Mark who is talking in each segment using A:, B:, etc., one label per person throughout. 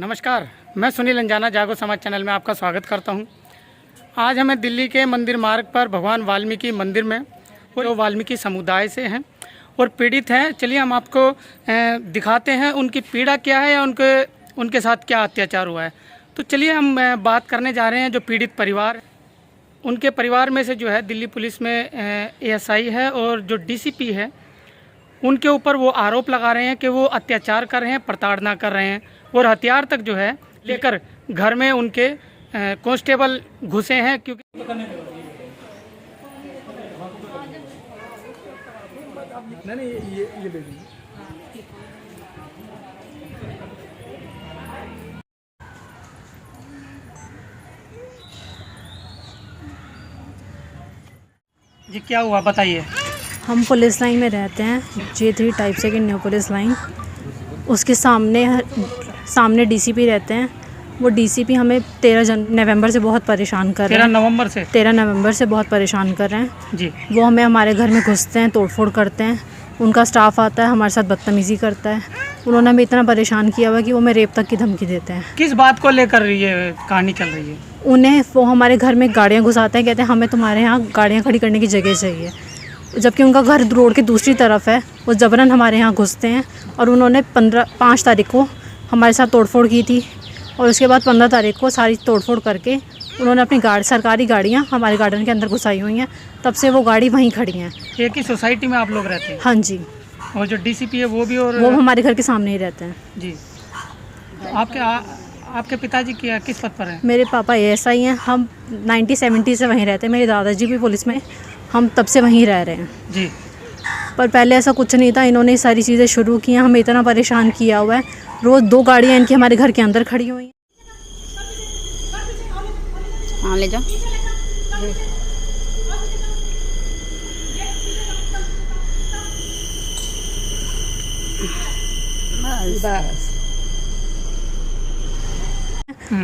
A: नमस्कार, मैं सुनील अंजाना जागो समाज चैनल में आपका स्वागत करता हूं। आज हमें दिल्ली के मंदिर मार्ग पर भगवान वाल्मीकि मंदिर में जो वाल्मीकि समुदाय से हैं और पीड़ित हैं, चलिए हम आपको दिखाते हैं उनकी पीड़ा क्या है या उनके साथ क्या अत्याचार हुआ है। तो चलिए हम बात करने जा रहे हैं जो पीड़ित परिवार, उनके परिवार में से जो है दिल्ली पुलिस में एएसआई है और जो डीसीपी है उनके ऊपर वो आरोप लगा रहे हैं कि वो अत्याचार कर रहे हैं, प्रताड़ना कर रहे हैं और हथियार तक जो है लेकर घर में उनके कांस्टेबल घुसे हैं। क्योंकि
B: नहीं ये ले लीजिए।
A: जी क्या हुआ बताइए।
C: हम पुलिस लाइन में रहते हैं, J3 टाइप से कि न्यू पुलिस लाइन। उसके सामने डीसीपी रहते हैं। वो डीसीपी हमें 13 नवंबर से बहुत परेशान कर रहे हैं। 13 नवंबर से बहुत परेशान कर रहे हैं
A: जी।
C: वो हमें हमारे घर में घुसते हैं, तोड़फोड़ करते हैं। उनका स्टाफ आता है, हमारे साथ बदतमीज़ी करता है। उन्होंने हमें इतना परेशान किया हुआ कि वो हमें रेप तक की धमकी देते हैं।
A: किस बात को लेकर ये कहानी चल रही है?
C: वो हमारे घर में गाड़ियाँ घुसाते हैं, कहते हैं हमें तुम्हारे यहाँ गाड़ियाँ खड़ी करने की जगह चाहिए, जबकि उनका घर रोड के दूसरी तरफ है। वो जबरन हमारे यहाँ घुसते हैं और उन्होंने 5 तारीख को हमारे साथ तोड़फोड़ की थी और उसके बाद 15 तारीख को सारी तोड़फोड़ करके उन्होंने अपनी सरकारी गाड़ियाँ हमारे गार्डन के अंदर घुसाई हुई हैं। तब से वो गाड़ी वहीं खड़ी हैं।
A: एक ही सोसाइटी में आप लोग रहते हैं?
C: हाँ जी।
A: और जो डीसीपी है वो भी? और
C: वो हमारे घर के सामने ही रहते हैं
A: जी। तो आपके पिताजी किस पद पर हैं?
C: मेरे पापा एएसआई हैं। हम 1970 से वहीं रहते हैं। मेरे दादाजी भी पुलिस में, हम तब से वहीं रह रहे हैं
A: जी।
C: पर पहले ऐसा कुछ नहीं था। इन्होंने ये सारी चीज़ें शुरू की हैं, हमें इतना परेशान किया हुआ है। रोज़ 2 गाड़ियाँ इनकी हमारे घर के अंदर खड़ी हुई हैं।
D: हाँ ले जाओ। बस।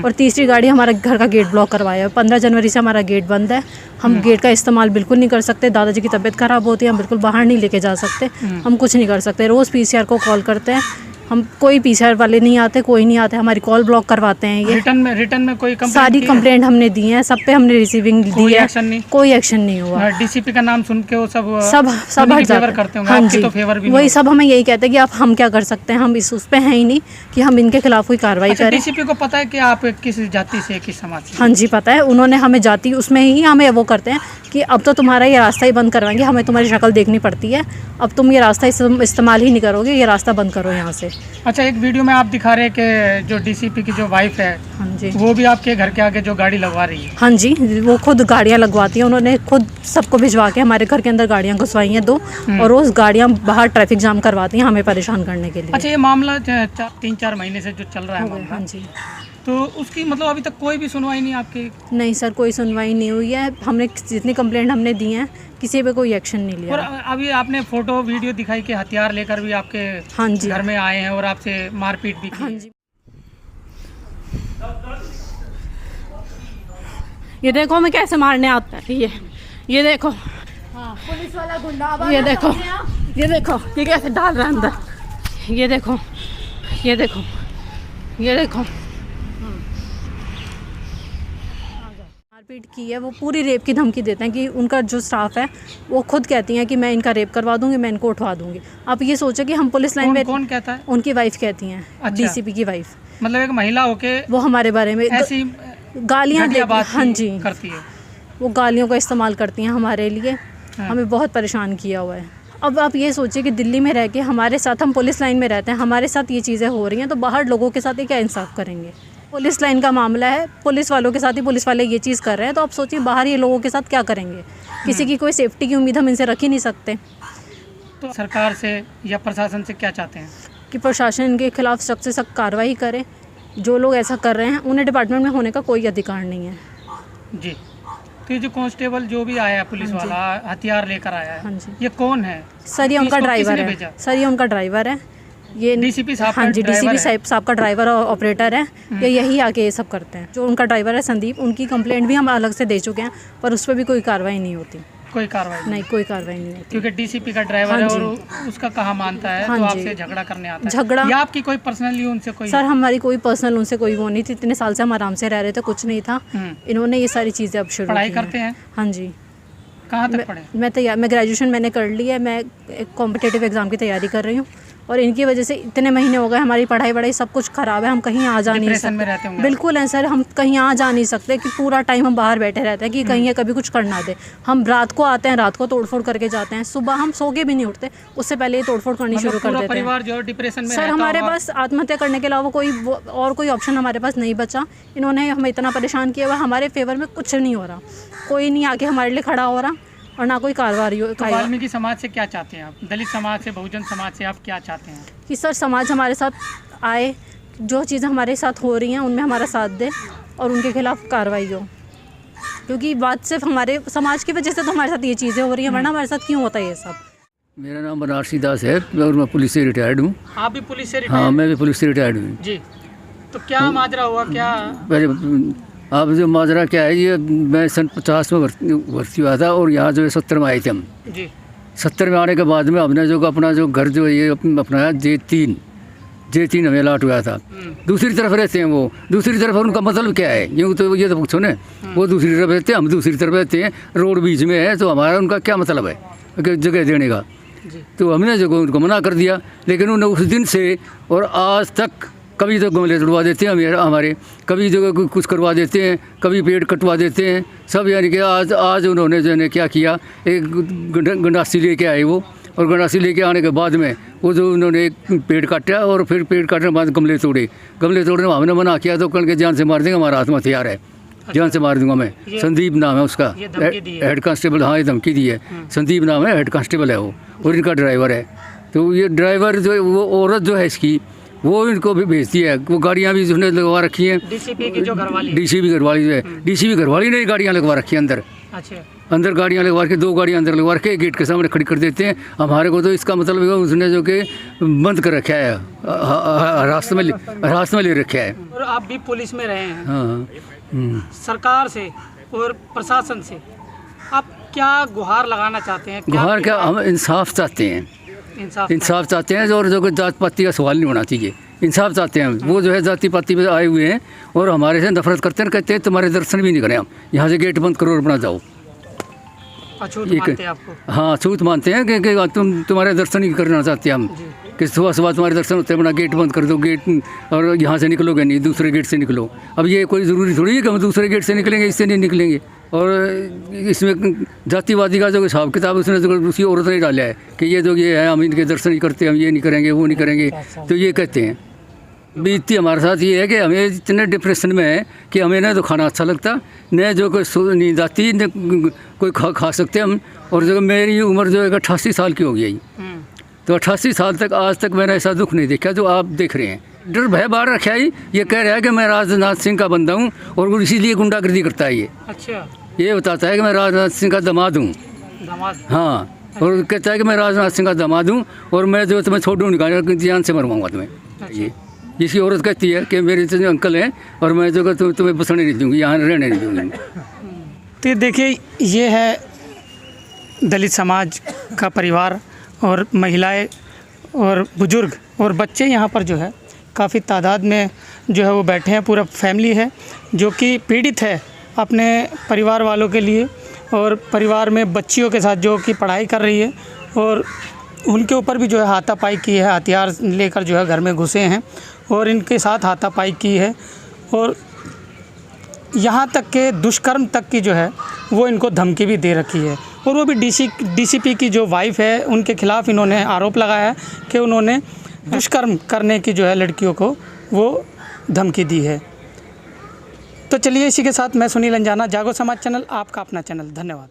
C: और तीसरी गाड़ी हमारा घर का गेट ब्लॉक करवाया है। 15 जनवरी से हमारा गेट बंद है। हम गेट का इस्तेमाल बिल्कुल नहीं कर सकते। दादाजी की तबीयत ख़राब होती है, हम बिल्कुल बाहर नहीं लेके जा सकते। हम कुछ नहीं कर सकते। रोज़ पीसीआर को कॉल करते हैं, हम कोई पीसीआर वाले नहीं आते, कोई नहीं आते। हमारी कॉल ब्लॉक करवाते हैं। ये
A: रिटर्न में कोई कंप्लेंट?
C: सारी कंप्लेंट हमने दी है, सब पे हमने रिसीविंग दी है। कोई एक्शन नहीं हुआ।
A: डीसीपी का नाम सुन के वो सब
C: फेवर
A: करते होंगे।
C: हाँ
A: आपकी
C: जी,
A: तो फेवर भी
C: वही सब हमें यही कहते हैं कि आप हम क्या कर सकते हैं। हम उस पे हैं ही नहीं कि हम इनके खिलाफ कोई कार्रवाई करें।
A: डीसीपी को पता है कि आप किस जाति से, किस समाज से?
C: हाँ जी पता है। उन्होंने हमें जाति उसमें ही हमें वो करते हैं कि अब तो तुम्हारा ये रास्ता ही बंद करवाएंगे, हमें तुम्हारी शक्ल देखनी पड़ती है, अब तुम ये रास्ता इस्तेमाल ही नहीं करोगे, ये रास्ता बंद करो यहाँ से।
A: अच्छा, एक वीडियो में आप दिखा रहे हैं कि जो डीसीपी की जो वाइफ है,
C: हाँ जी,
A: वो भी आपके घर के आगे जो गाड़ी लगवा रही है?
C: हाँ जी, वो खुद गाड़ियाँ लगवाती हैं। उन्होंने खुद सबको भिजवा के हमारे घर के अंदर गाड़ियाँ घुसवाई हैं 2 और रोज़ गाड़ियाँ बाहर ट्रैफिक जाम करवाती हैं हमें परेशान करने के लिए।
A: अच्छा, ये मामला 3-4 महीने से जो चल रहा है मामला,
C: हाँ जी,
A: तो उसकी मतलब अभी तक कोई भी सुनवाई नहीं आपकी?
C: नहीं सर, कोई सुनवाई नहीं हुई है। हमने जितनी कंप्लेंट हमने दी हैं किसी पे कोई एक्शन नहीं लिया।
A: और अभी आपने फोटो वीडियो दिखाई कि हथियार लेकर भी आपके
C: हाँ जी
A: घर में आए हैं और आपसे मारपीट भी की।
C: हाँ जी।
D: ये देखो हमें कैसे मारने आता है। ये देखो
C: पुलिस वाला गुंडा,
D: ये देखो ये कैसे डाल रहा है अंदर। ये देखो
C: मारपीट की है। वो पूरी रेप की धमकी देते हैं कि उनका जो स्टाफ है वो खुद कहती हैं कि मैं इनका रेप करवा दूंगी, मैं इनको उठवा दूंगी। आप ये सोचो कि हम पुलिस लाइन में।
A: कौन कहता है?
C: उनकी वाइफ कहती हैं।
A: अच्छा।
C: डीसीपी की वाइफ,
A: मतलब एक महिला होके
C: वो हमारे बारे में
A: ऐसी
C: गालियाँ
A: हाँ जी
C: जी
A: करती है।
C: वो गालियों का इस्तेमाल करती हैं हमारे लिए।
A: हाँ।
C: हमें बहुत परेशान किया हुआ है। अब आप ये सोचिए कि दिल्ली में रह के हमारे साथ, हम पुलिस लाइन में रहते हैं, हमारे साथ ये चीज़ें हो रही हैं, तो बाहर लोगों के साथ ये क्या इंसाफ करेंगे? पुलिस लाइन का मामला है, पुलिस वालों के साथ ही पुलिस वाले ये चीज़ कर रहे हैं, तो आप सोचिए बाहर ये लोगों के साथ क्या करेंगे? किसी की कोई सेफ्टी की उम्मीद हम इनसे रख ही नहीं सकते।
A: तो सरकार से या प्रशासन से क्या चाहते हैं?
C: कि प्रशासन इनके खिलाफ सख्त से सख्त कार्रवाई करे। जो लोग ऐसा कर रहे हैं उन्हें डिपार्टमेंट में होने का कोई अधिकार नहीं है।
A: जी। तो ये जो कांस्टेबल जो भी आया है, पुलिस वाला हथियार लेकर आया है,
C: हाँ जी,
A: ये कौन है?
C: सर ये उनका
A: इसको
C: ड्राइवर
A: किसने
C: है।
A: भेजा?
C: सर ये उनका ड्राइवर है। ये
A: डीसीपी साहब
C: हाँ जी, डीसीपी साहब का ड्राइवर और ऑपरेटर है। ये यही आके ये सब करते हैं। जो उनका ड्राइवर है संदीप, उनकी कंप्लेंट भी हम अलग से दे चुके हैं पर उस पर भी कोई कार्रवाई नहीं होती।
A: कोई कार्रवाई
C: नहीं, कोई कार्रवाई नहीं होती।
A: क्योंकि डीसीपी का ड्राइवर
C: हाँ
A: है
C: जी।
A: और उसका कहा मानता है,
C: हाँ
A: तो
C: जी।
A: आपसे झगड़ा करने आता है।
C: झगड़ा
A: या आपकी कोई पर्सनली उनसे कोई
C: सर हमारी कोई पर्सनल उनसे कोई वो नहीं थी, इतने साल से हम आराम से रह रहे थे, कुछ नहीं था। इन्होंने ये सारी चीज़ें अब शुरू
A: पढ़ाई
C: की
A: करते हैं?
C: हाँ जी।
A: कहाँ तक पढ़े?
C: मैं ग्रेजुएशन मैंने कर ली है, मैं एक कॉम्पिटिटिव एग्ज़ाम की तैयारी कर रही हूँ और इनकी वजह से इतने महीने हो गए, हमारी पढ़ाई वढ़ाई सब कुछ ख़राब है, हम कहीं आ जा नहीं
A: डिप्रेशन में रहते
C: सकते।
A: होंगे?
C: बिल्कुल है सर, हम कहीं आ जा नहीं सकते कि पूरा टाइम हम बाहर बैठे रहते हैं कि कहीं ये कभी कुछ करना दे। हम रात को आते हैं, रात को तोड़फोड़ करके जाते हैं, सुबह हम सो के भी नहीं उठते, उससे पहले ये तोड़फोड़ करनी शुरू कर
A: पूरा
C: देते हैं।
A: परिवार जो डिप्रेशन में
C: सर
A: रहता
C: हमारे
A: होगा।
C: पास आत्महत्या करने के अलावा और कोई ऑप्शन हमारे पास नहीं बचा। इन्होंने हमें इतना परेशान किया हुआ, हमारे फेवर में कुछ नहीं हो रहा, कोई नहीं आके हमारे लिए खड़ा हो रहा और ना कोई कार्रवाई हो।
A: तो वाल्मीकि समाज से क्या चाहते हैं आप? दलित समाज से, बहुजन समाज से आप क्या चाहते हैं?
C: कि सर समाज हमारे साथ आए, जो चीज़ें हमारे साथ हो रही हैं उनमें हमारा साथ दे और उनके खिलाफ कार्रवाई हो, क्योंकि बात सिर्फ हमारे समाज की वजह से तो हमारे साथ ये चीज़ें हो रही हैं, वरना हमारे साथ क्यों होता है ये सब।
E: मेरा नाम बनारसी दास है और मैं पुलिस से रिटायर्ड हूँ।
A: आप भी पुलिस से
E: हाँ, मैं भी पुलिस से रिटायर्ड हूँ।
A: जी, तो क्या माजरा हुआ? क्या
E: पहले अब जो माजरा क्या है, ये मैं सन 50 में भर्ती हुआ था और यहाँ जो है 70 में आए थे हम।
A: जी,
E: 70 में आने के बाद में हमने जो अपना जो घर जो है ये अपनाया J3 हमें अलाट हुआ था। दूसरी तरफ रहते हैं वो, दूसरी तरफ उनका मतलब क्या है यूँ तो ये तो पूछो ना। वो दूसरी तरफ रहते हैं, हम दूसरी तरफ रहते हैं, रोड बीच में है, तो हमारा उनका क्या मतलब है कि जगह देने का। तो हमने जो उनको मना कर दिया, लेकिन उन्हें उस दिन से और आज तक कभी तो गमले तोड़वा देते हैं हमारे, कभी जो कुछ करवा देते हैं, कभी पेड़ कटवा देते हैं सब। यानी कि आज उन्होंने जो है क्या किया, एक गंडासी लेके आए वो, और गंडासी लेके आने के बाद में वो जो उन्होंने एक पेड़ काटा और फिर पेड़ काटने के बाद गमले तोड़ने में हमने मना किया तो कल के जान से मार देंगे, हमारा हाथ में हथियार है, जान से मार दूंगा मैं। संदीप नाम है उसका, हेड कांस्टेबल। हाँ, ये धमकी दी है। संदीप नाम है, हेड कांस्टेबल है वो, और इनका ड्राइवर है। तो ये ड्राइवर जो वो औरत जो है इसकी, वो इनको भी भेजती है। वो गाड़ियाँ भी उसने लगवा रखी हैं,
A: डीसीपी की जो घरवाली,
E: डीसीपी घरवाली जो है, डीसीपी घरवाली ने गाड़ियाँ लगवा रखी है अंदर।
A: अच्छा,
E: अंदर गाड़ियाँ लगवा के 2 गाड़ियाँ अंदर लगवा के गेट के सामने खड़ी कर देते हैं। हमारे को तो इसका मतलब है उसने जो कि बंद कर रखा है, रास्ते में ले रखा है।
A: और आप भी पुलिस में रहे हैं।
E: हाँ,
A: सरकार से और प्रशासन से आप क्या गुहार लगाना चाहते हैं?
E: गुहार क्या, हम इंसाफ चाहते हैं। इंसाफ चाहते हैं, और जो जात पाती का सवाल नहीं होना चाहिए, इंसाफ चाहते हैं। वो जो है जाति पाति में आए हुए हैं और हमारे से नफरत करते हैं, कहते हैं तुम्हारे दर्शन भी नहीं करें हम, यहाँ से गेट बंद करो और अपना जाओ।
A: अछूत मानते हैं आपको?
E: हाँ, अछूत मानते हैं कि तुम्हारे दर्शन ही करना चाहते हैं हम, कि सुबह सुबह तुम्हारे दर्शन होते हैं, अपना गेट बंद कर दो, गेट और यहाँ से निकलोगे नहीं, दूसरे गेट से निकलो। अब ये कोई ज़रूरी थोड़ी है कि हम दूसरे गेट से निकलेंगे, इससे नहीं निकलेंगे। और इसमें जातिवादी का जो हिसाब किताब उसने जो उसी औरत ने डाला है कि ये जो ये है, हम इनके दर्शन नहीं करते, हम ये नहीं करेंगे, वो नहीं करेंगे। तो ये कहते हैं बीतती हमारे साथ ये है कि हमें इतने डिप्रेशन में है कि हमें न तो खाना अच्छा लगता, न जो कोई नींद आती, न कोई खा सकते हम। और जो मेरी उम्र जो है 88 साल की हो गई, तो 88 साल तक आज तक मैंने ऐसा दुख नहीं देखा जो आप देख रहे हैं। डर भय बाहर रखा है, ये कह रहा है कि मैं राजनाथ सिंह का बंदा हूँ और वो इसीलिए गुंडागर्दी करता है। ये
A: अच्छा,
E: ये बताता है कि मैं राजनाथ सिंह का दामाद हूँ। हाँ, और कहता है कि मैं राजनाथ सिंह का दामाद हूँ और मैं जो तुम्हें छोड़ूँ निकाल जान से मरवाऊँगा तुम्हें। ये जिसकी औरत कहती है कि मेरे जो अंकल हैं और मैं जो तुम्हें बसने नहीं दूँगी, यहाँ रहने नहीं दूँगी।
A: तो देखिए, ये है दलित समाज का परिवार और महिलाएं और बुजुर्ग और बच्चे यहाँ पर जो है काफ़ी तादाद में जो है वो बैठे हैं। पूरा फैमिली है जो कि पीड़ित है अपने परिवार वालों के लिए, और परिवार में बच्चियों के साथ जो कि पढ़ाई कर रही है, और उनके ऊपर भी जो है हाथापाई की है, हथियार लेकर जो है घर में घुसे हैं और इनके साथ हाथापाई की है, और यहाँ तक के दुष्कर्म तक की जो है वो इनको धमकी भी दे रखी है। और वो भी डीसीपी की जो वाइफ है उनके खिलाफ़ इन्होंने आरोप लगाया है कि उन्होंने दुष्कर्म करने की जो है लड़कियों को वो धमकी दी है। तो चलिए, इसी के साथ मैं सुनील अंजाना, जागो समाज चैनल, आपका अपना चैनल। धन्यवाद।